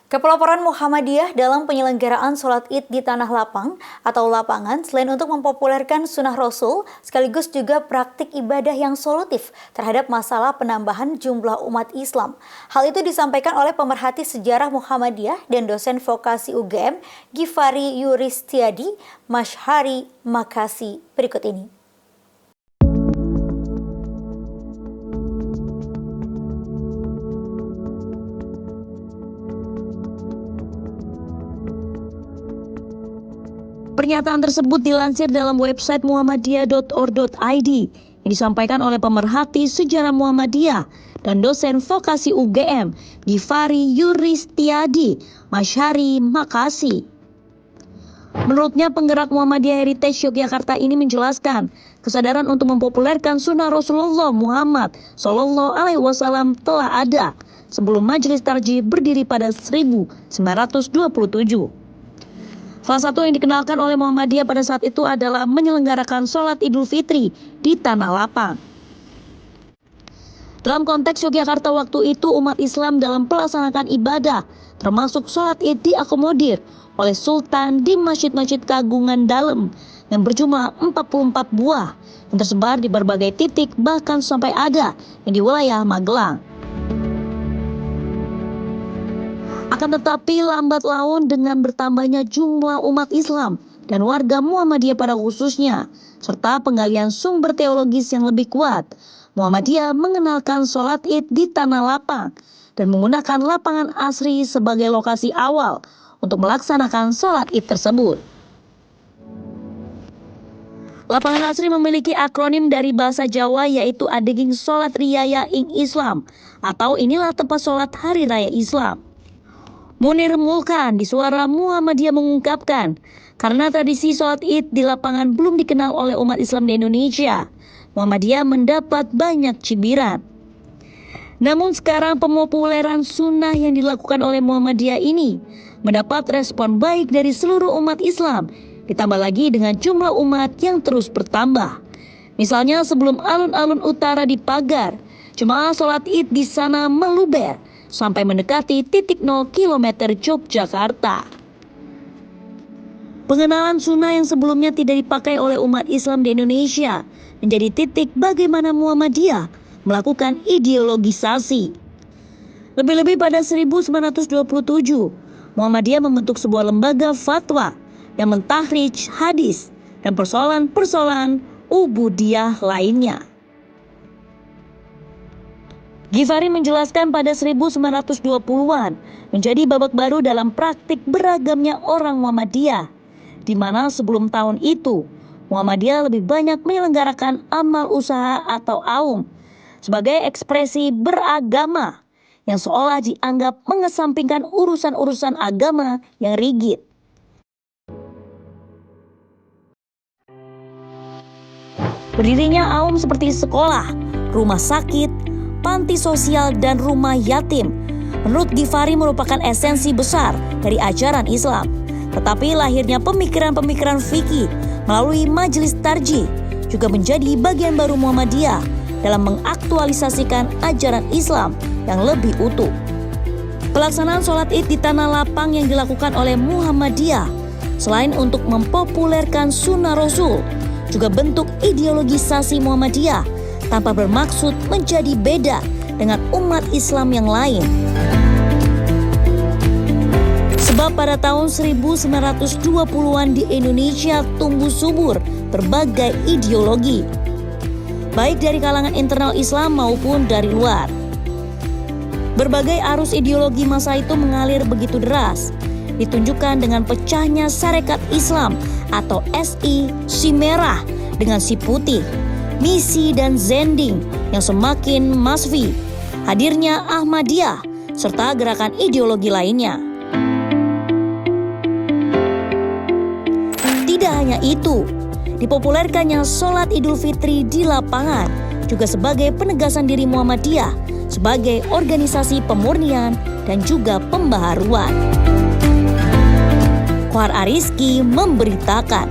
Kepeloporian Muhammadiyah dalam penyelenggaraan sholat Id di tanah lapang atau lapangan selain untuk mempopulerkan sunnah Rasul, sekaligus juga praktik ibadah yang solutif terhadap masalah penambahan jumlah umat Islam. Hal itu disampaikan oleh pemerhati sejarah Muhammadiyah dan dosen vokasi UGM, Gifari Yuristiadi, Masyhari Makasi berikut ini. Pernyataan tersebut dilansir dalam website muhammadiyah.or.id yang disampaikan oleh pemerhati sejarah Muhammadiyah dan dosen vokasi UGM, Gifari Yuristiadi, Masyhari Makasi. Menurutnya, penggerak Muhammadiyah Heritage Yogyakarta ini menjelaskan kesadaran untuk mempopulerkan sunnah Rasulullah Muhammad SAW telah ada sebelum Majelis Tarjih berdiri pada 1927. Salah satu yang dikenalkan oleh Muhammadiyah pada saat itu adalah menyelenggarakan sholat Idul Fitri di tanah lapang. Dalam konteks Yogyakarta waktu itu, umat Islam dalam melaksanakan ibadah, termasuk sholat Id, diakomodir oleh Sultan di masjid-masjid keagungan dalam yang berjumlah 44 buah yang tersebar di berbagai titik, bahkan sampai ada yang di wilayah Magelang. Akan tetapi lambat laun dengan bertambahnya jumlah umat Islam dan warga Muhammadiyah pada khususnya, serta penggalian sumber teologis yang lebih kuat, Muhammadiyah mengenalkan sholat Id di tanah lapang dan menggunakan lapangan asri sebagai lokasi awal untuk melaksanakan sholat Id tersebut. Lapangan asri memiliki akronim dari bahasa Jawa yaitu Adeging Sholat Riyaya ing Islam, atau inilah tempat sholat Hari Raya Islam. Munir Mulkan di Suara Muhammadiyah mengungkapkan, karena tradisi sholat Id di lapangan belum dikenal oleh umat Islam di Indonesia, Muhammadiyah mendapat banyak cibiran. Namun sekarang pemopuleran sunnah yang dilakukan oleh Muhammadiyah ini mendapat respon baik dari seluruh umat Islam, ditambah lagi dengan jumlah umat yang terus bertambah. Misalnya sebelum alun-alun utara dipagar, jemaah sholat Id di sana meluber sampai mendekati titik 0 km Yogyakarta. Pengenalan sunnah yang sebelumnya tidak dipakai oleh umat Islam di Indonesia menjadi titik bagaimana Muhammadiyah melakukan ideologisasi. Lebih-lebih pada 1927, Muhammadiyah membentuk sebuah lembaga fatwa yang mentahrijh hadis dan persoalan-persoalan ubudiyah lainnya. Gifari menjelaskan pada 1920-an menjadi babak baru dalam praktik beragamnya orang Muhammadiyah, di mana sebelum tahun itu Muhammadiyah lebih banyak menyelenggarakan amal usaha atau aum sebagai ekspresi beragama yang seolah dianggap mengesampingkan urusan-urusan agama yang rigid. Berdirinya aum seperti sekolah, rumah sakit, panti sosial, dan rumah yatim menurut Gifari merupakan esensi besar dari ajaran Islam. Tetapi lahirnya pemikiran-pemikiran fikih melalui Majelis Tarjih juga menjadi bagian baru Muhammadiyah dalam mengaktualisasikan ajaran Islam yang lebih utuh. Pelaksanaan sholat Id di tanah lapang yang dilakukan oleh Muhammadiyah selain untuk mempopulerkan sunnah Rasul, juga bentuk ideologisasi Muhammadiyah tanpa bermaksud menjadi beda dengan umat Islam yang lain. Sebab pada tahun 1920-an di Indonesia tumbuh subur berbagai ideologi, baik dari kalangan internal Islam maupun dari luar. Berbagai arus ideologi masa itu mengalir begitu deras, ditunjukkan dengan pecahnya Sarekat Islam atau SI, si merah dengan si putih, Misi dan Zending yang semakin masfi, hadirnya Ahmadiyah, serta gerakan ideologi lainnya. Tidak hanya itu, dipopulerkannya sholat Idul Fitri di lapangan juga sebagai penegasan diri Muhammadiyah sebagai organisasi pemurnian dan juga pembaharuan. Kohar Ariski memberitakan.